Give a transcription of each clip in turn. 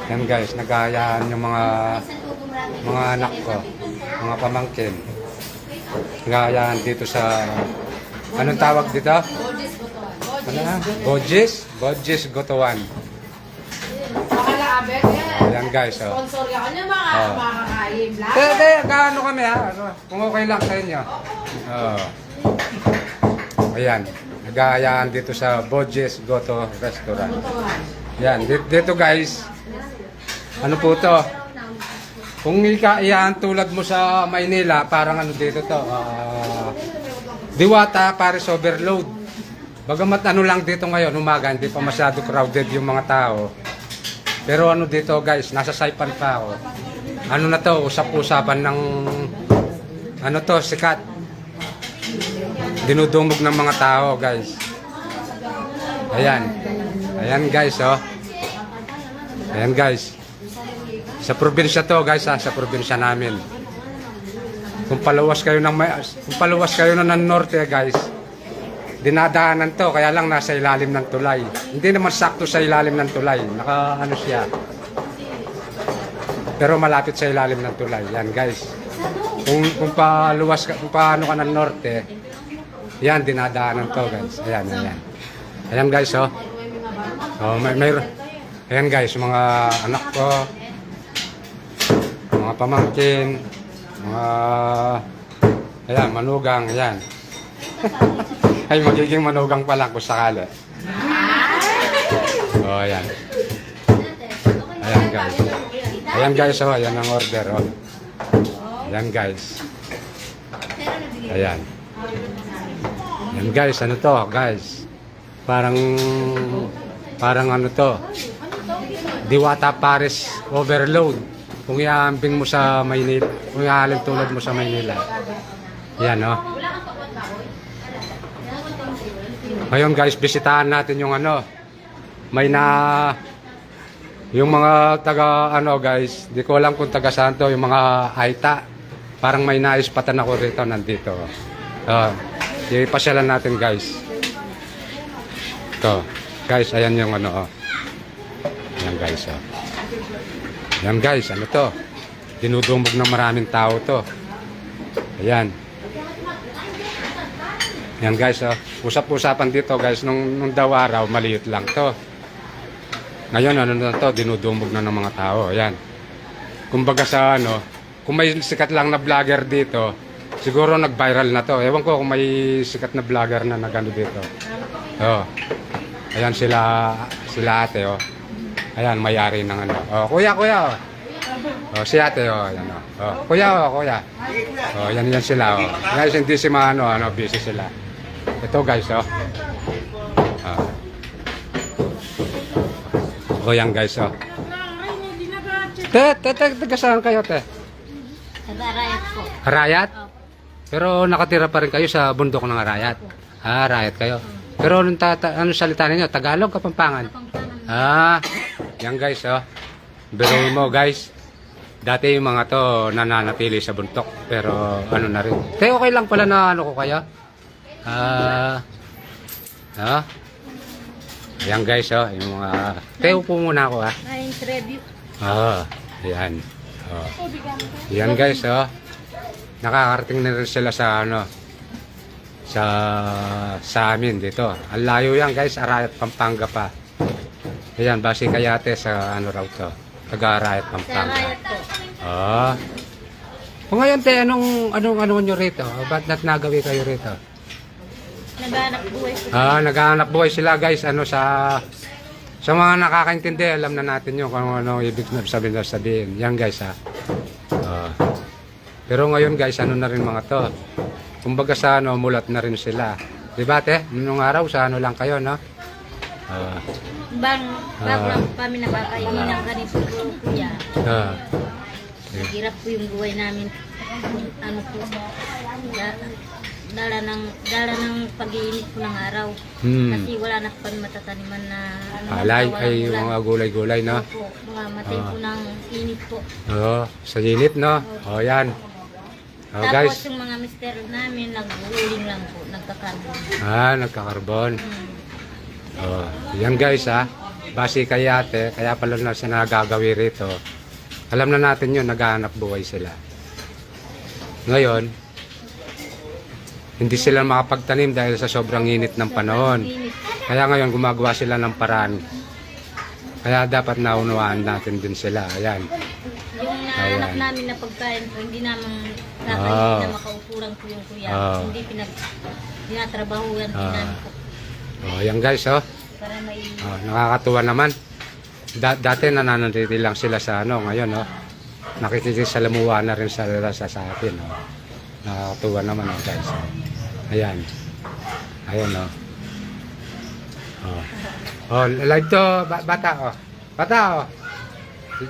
Yan guys, nagayaan yung mga anak ko, mga pamangkin. Nagayaan dito sa, anong tawag dito? Ano na? Bodges? Bodges Gotawan. Yan guys, oh. Sponsor yan yung mga makakain. Tete, gaano kami ha? Kung okay lang sa inyo. Ayan, nagayaan dito sa Bodges Goto Restaurant. Yan, dito guys, ano po to? Kung iyan tulad mo sa Maynila, parang ano dito to, Diwata Paris Overload. Bagamat ano lang dito ngayon, umaga, hindi pa masyado crowded yung mga tao. Pero ano dito guys, nasa Saipan pa ako. Ano na to, usap-usapan ng, ano to, sikat. Dinudumog ng mga tao guys. Ayan. Ayan guys, oh. Ayan guys. Sa probinsya to guys, ha, sa probinsya namin. Kung paluwas kayo ng norte guys, dinadaanan to, kaya lang nasa ilalim ng tulay. Hindi naman sakto sa ilalim ng tulay, naka ano siya. Pero malapit sa ilalim ng tulay. Yan guys. Kung paluwas ka, kung paano ka ng norte, yan dinadaanan to guys. Ayan, ayan. Ayan guys, oh. Oh, ayan guys, mga anak ko, mga pamangkin, mga ayan, manugang, ayan. Ay, magiging manugang pa lang kung sakali. Oh, ayan. Ayan guys. Ayan guys, oh, ayan ang order, oh. Ayan guys. Ayan. Ayan guys, ano to, guys? Parang ano to, Diwata Paris Overload. Kung iaambing mo sa Maynila, kung iaalin tulad mo sa Maynila. Yan, no? Ngayon guys, bisitahan natin yung ano, yung mga taga ano guys, di ko alam kung taga saan to, yung mga Aita. Parang may naispatan ako rito, nandito. Ipasyalan natin guys. Ito, guys, ayan yung ano, oh. Ayan guys, oh. Ayan guys, ano to? Dinudumog ng maraming tao to. Ayan. Ayan guys, oh. Usap-usapan dito guys, nung daw araw, maliit lang to. Ngayon, ano na to? Dinudumog na ng mga tao. Ayan. Kumbaga sa ano, kung may sikat lang na vlogger dito, siguro nag-viral na to. Ewan ko kung may sikat na vlogger na nagano dito. Oh. Ayan sila ate, oh. Ayan, may-ari ng ano. Oh, kuya. Oh, si ate, oh. Ayan, oh. Kuya. Oh, yan sila, oh. Guys, hindi si ano, busy sila. Ito, guys, oh. Oh, yan, guys, oh. Taga-saan kayo, te? Taga-Arayat po. Arayat? Pero nakatira pa rin kayo sa bundok ng Arayat. Arayat kayo. Pero ano salita ninyo? Tagalog, Kapampangan? Yan guys, oh. Biruin mo guys. Dati yung mga to nananatili sa buntok. Pero ano na rin. Okay lang pala na ano ko kayo. Yan guys, oh. Yung mga... upo muna ako, ha. Na-interview. Yan. Oh. Yan guys, oh. Nakakarating na rin sila sa ano. Sa amin dito. Ang layo yan guys, Arayat, Pampanga pa. Ayan, base kayate sa ano raw to. Taga-Arayat, Pampanga. Kung ngayon te, anong nyo rito? Ba't nagawi kayo rito? Naghahanap buhay. Naghahanap buhay sila guys. Sa mga nakakaintindi, alam na natin yun kung ano ibig sabihin. Yan guys, ha. Pero ngayon guys, ano na rin mga to. Kumbaga sa ano, mulat na rin sila. Diba te? Nung araw sa ano lang kayo, no? Bago lang kami nakakainin ng ganito po, kuya. Hirap po yung buhay namin. Ano po, dala ng pag-iinit po ng araw. Kasi wala na pa matataniman na alay, ay yung mga gulay-gulay, no? Po, mga matay po ng init po. Sa init, no? Yan. Tapos Guys. yung mga mister namin, nag-uuling lang po, nagkakarbon. Nagkakarbon. Yan guys, ha. base kay ate, kaya pala na siya nagagawi rito. Alam na natin yun, naghahanap buhay sila. Ngayon, hindi sila makapagtanim dahil sa sobrang init ng panahon. Kaya ngayon, gumagawa sila ng paraan. Kaya dapat naunawaan natin din sila. Ayan. Yung nahanap Ayan. namin na pagkain po, hindi naman Ah. kakainin na makaupuran po yung kuya. Ah. Hindi tinatrabahuan din Ah. namin po. Oh, yan guys, oh. Para may... Oh, nakakatuwa naman. Dati nananatili lang sila sa ano, ngayon, oh. Nakikisalamuha na rin sila sa atin, oh. Nakakatuwa naman, oh, guys. Ayan. Ayan, oh. Oh. Oh, live to, bata, oh. Bata, oh.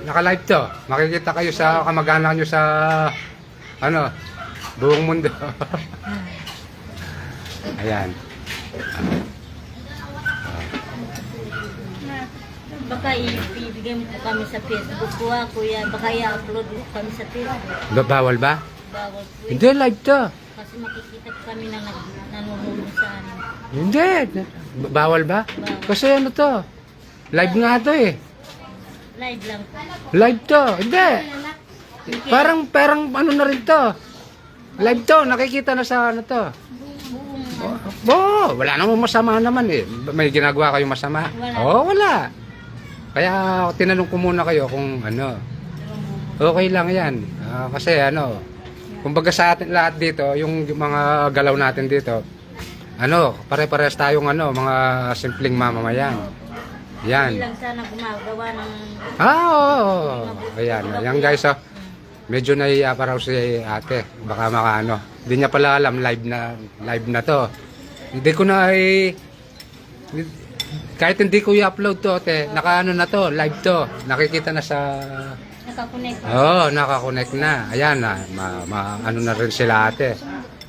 Naka-live to. Makikita kayo sa kamag-anak nyo sa ano, buong mundo. Ayan. Baka ibigay mo po kami sa Facebook ko, kuya. Baka i-upload mo kami sa Facebook. Bawal ba? Bawal po. Hindi, live to. Kasi makikita po kami na nanunulong sa amin. Hindi. Bawal ba? Bawal. Kasi ano to? Live nga to eh. Live lang po. Live to. Hindi. Parang ano na rin to. Live to. Nakikita na sa ano to. Buong Wala namang masama naman eh. May ginagawa kayong masama? Wala. Wala. Kaya tinanong ko muna kayo kung ano. Okay lang yan. Kasi ano, kumbaga sa atin lahat dito, yung mga galaw natin dito, ano, pare-pares tayong ano, mga simpleng mamamayan. Yan. Hindi lang sana gumagawa ng... Oo. Ayan. Ayan guys, oh. Medyo naiiya pa raw si ate. Baka makaano. Hindi niya pala alam, live na to. Hindi ko na kahit hindi ko i-upload to, ate, nakaano na to, live to. Nakikita na sa... Nakakonect. Nakakonect na. Ayan na. Ano na rin sila ate.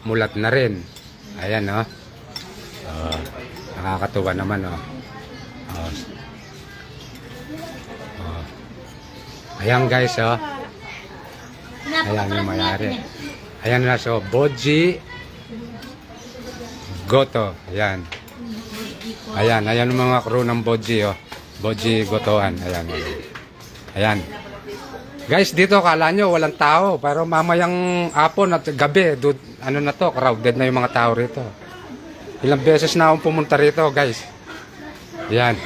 Mulat na rin. Ayan, oh. Nakakatuwa naman, oh. Ayan guys, oh. Ayan yung mayari. Ayan na, so, Boji Goto. Ayan. Ayan yung mga crew ng Boji, oh. Boji Gotoan. Ayan. Ayan. Guys, dito kala nyo walang tao. Pero mamayang hapon at gabi, ano na to, crowded na yung mga tao rito. Ilang beses na akong pumunta rito, guys. Ayan.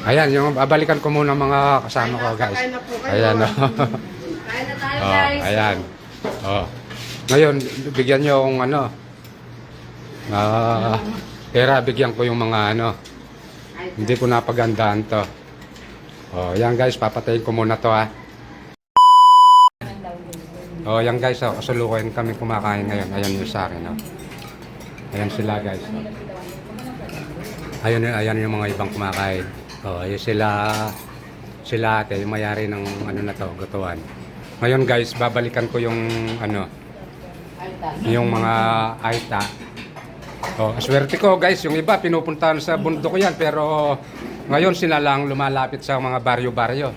Ayan, yung babalikan ko muna mga kasama ko, guys. Ayan, oh. Kain na tayo, guys. Ayan. Ngayon, bigyan nyo akong ano. Pera, bigyan ko yung mga ano. Hindi ko napagandaan to. Ayan guys, papatayin ko muna to, ha. Ayan guys, kasulukuyan kami kumakain ngayon. Ayan yung sa akin, oh. Ayan sila, guys. Ayan yung mga ibang kumakain. Ayan sila ate, yung mayari ng ano na to, Gotoan. Ngayon guys, babalikan ko yung ano, yung mga aita. Aswerte ko guys, yung iba pinupuntahan sa bundok yan, pero ngayon sila lang lumalapit sa mga baryo-baryo.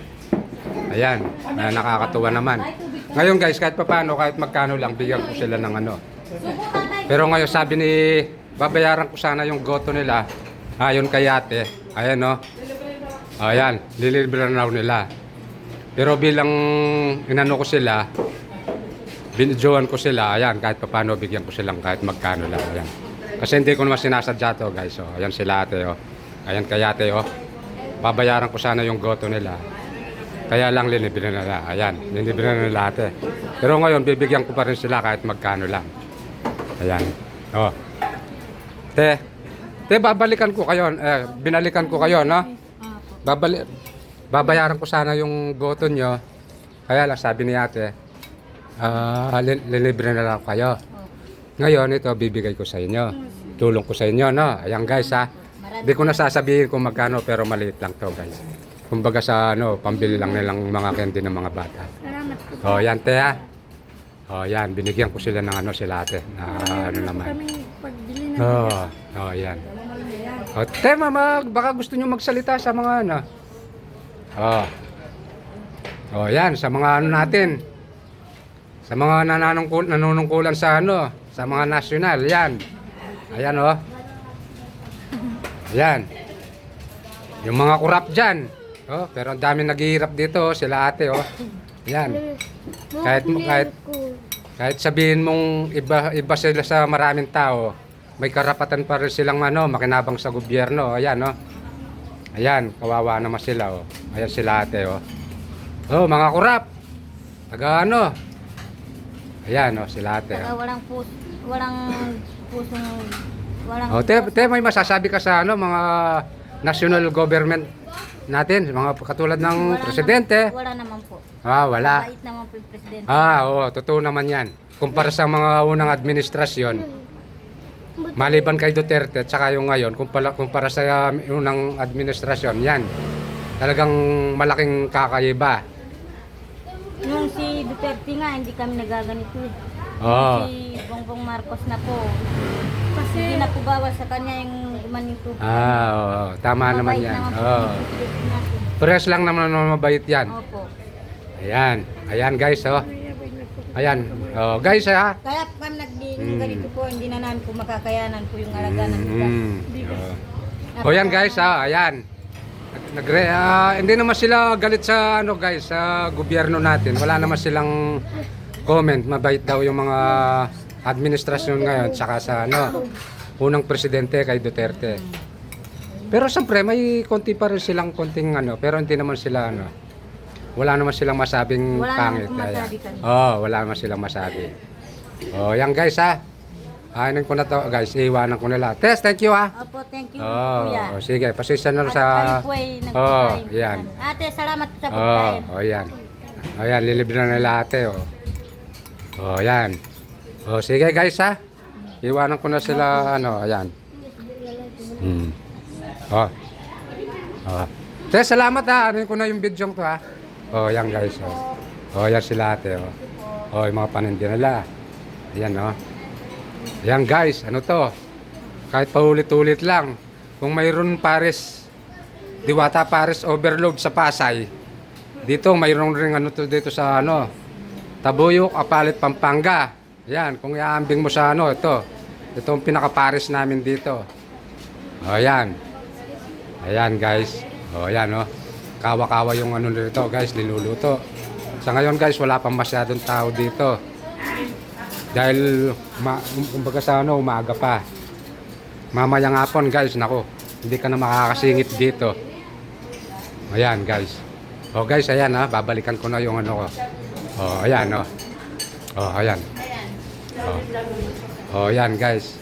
Ayan, nakakatuwa naman. Ngayon guys, kahit papaano, kahit magkano lang, bigyan ko sila ng ano. Pero ngayon sabi ni, babayaran ko sana yung goto nila, ayon kay ate. Ayan, no. Ayan, lilibre na raw nila. Pero bilang inano ko sila, binidyoan ko sila, ayan, kahit paano bigyan ko silang kahit magkano lang, ayan. Kasi hindi ko naman sinasadya to, guys, oh. Ayan sila ate, oh. Ayan kay ate, oh. Babayaran ko sana yung goto nila. Kaya lang linibre na nila, ayan, linibre na nila ate. Pero ngayon, bibigyan ko pa rin sila kahit magkano lang. Ayan, oh. Te, babalikan ko kayo, binalikan ko kayo, no? Babayaran ko sana yung goto nyo. Kaya lang sabi ni ate, lilibre na lang kayo. Ngayon ito bibigay ko sa inyo. Tulong ko sa inyo, no? Ayan guys, ha. Hindi ko na sasabihin kung magkano, pero maliit lang to, guys. Kumbaga sa ano, pambili lang nilang mga candy ng mga bata. Yan te, ha. Yan, binigyan ko sila ng ano, sila ate. Ano naman. Yan. Te, mama, baka gusto nyo magsalita sa mga ano. Yan, sa mga ano natin. Sa mga nanunungkulan sa ano, sa mga nasyonal, yan. Ayan, oh. Ayan. Yung mga kurap dyan. Oh, pero ang dami naghihirap dito, oh, sila ate, oh. Yan. Kahit sabihin mong iba sila sa maraming tao, may karapatan pa rin silang makinabang sa gobyerno. Ayan, oh. Ayan, kawawa naman sila, oh. Ayan sila ate, oh. Oh, mga kurap. Taga ano? Ayan, oh, sila ate, Saka oh. walang pusong, walang Oh, te, may masasabi ka sa mga national government natin, mga katulad ng presidente. Wala naman po. Wala. Mabait naman po yung presidente. Oo, totoo naman yan. Kumpara sa mga unang administrasyon, maliban kay Duterte at saka yung ngayon, kumpara sa unang administrasyon, yan. Talagang malaking kakaiba. Nung si Duterte nga, hindi kami nagaganito. Oo. Si Bongbong Marcos na po. Hindi na po bawal sa kanya yung manito. Oo, tama naman Mabait yan. naman po Oo. yung presidente natin. Parehas lang naman mabait yan. Opo. Ayan. Ayan guys, oh. Ayan. Oh, guys, ha. Kaya kami ganito po, hindi na namin po makakayanan po yung alaga ng iba. Oh, yan guys, ayan. Hindi naman sila galit sa guys, sa gobyerno natin. Wala naman silang comment. Mabait daw yung mga administrasyon ngayon saka sa unang presidente kay Duterte. Pero siyempre may konti pa rin silang konting pero hindi naman sila wala naman silang masabing Wala pangit. naman po masabi kami. Wala naman silang masabi. Oh, yan guys, ha. Ayun ko na to guys, iiwanan ko nila. Tess, thank you, ha. Opo, thank you, kuya. Sige, pasensya na At sa kami po ay nagpapakain. yan. Ate, salamat sa pagkain. Yan. Yan, lilibre na nila ate, yan. Sige guys, ha. Iwanan ko na sila, ayan. Tess, salamat, ha. Ano ko na yung video to, ha. Yan guys, yan sila ate, yung mga paninda nila. Ayan, Ayan guys, to? Kahit paulit-ulit lang, kung mayroon Paris, Diwata Paris overload sa Pasay, dito mayroon ring dito sa Tabuyok, Apalit, Pampanga. Ayan, kung iaambing mo sa ito ang pinaka-Paris namin dito. Ayan. Ayan guys. Ayan, kawa-kawa yung dito guys, niluluto. Sa ngayon guys, wala pang masyadong tao dito. Dahil kumbaga sa umaga pa. Mamayang hapon guys, nako, hindi ka na makakasingit dito. Ayan guys. Guys, ayan babalikan ko na yung ko. Ayan ayan. Ayan guys.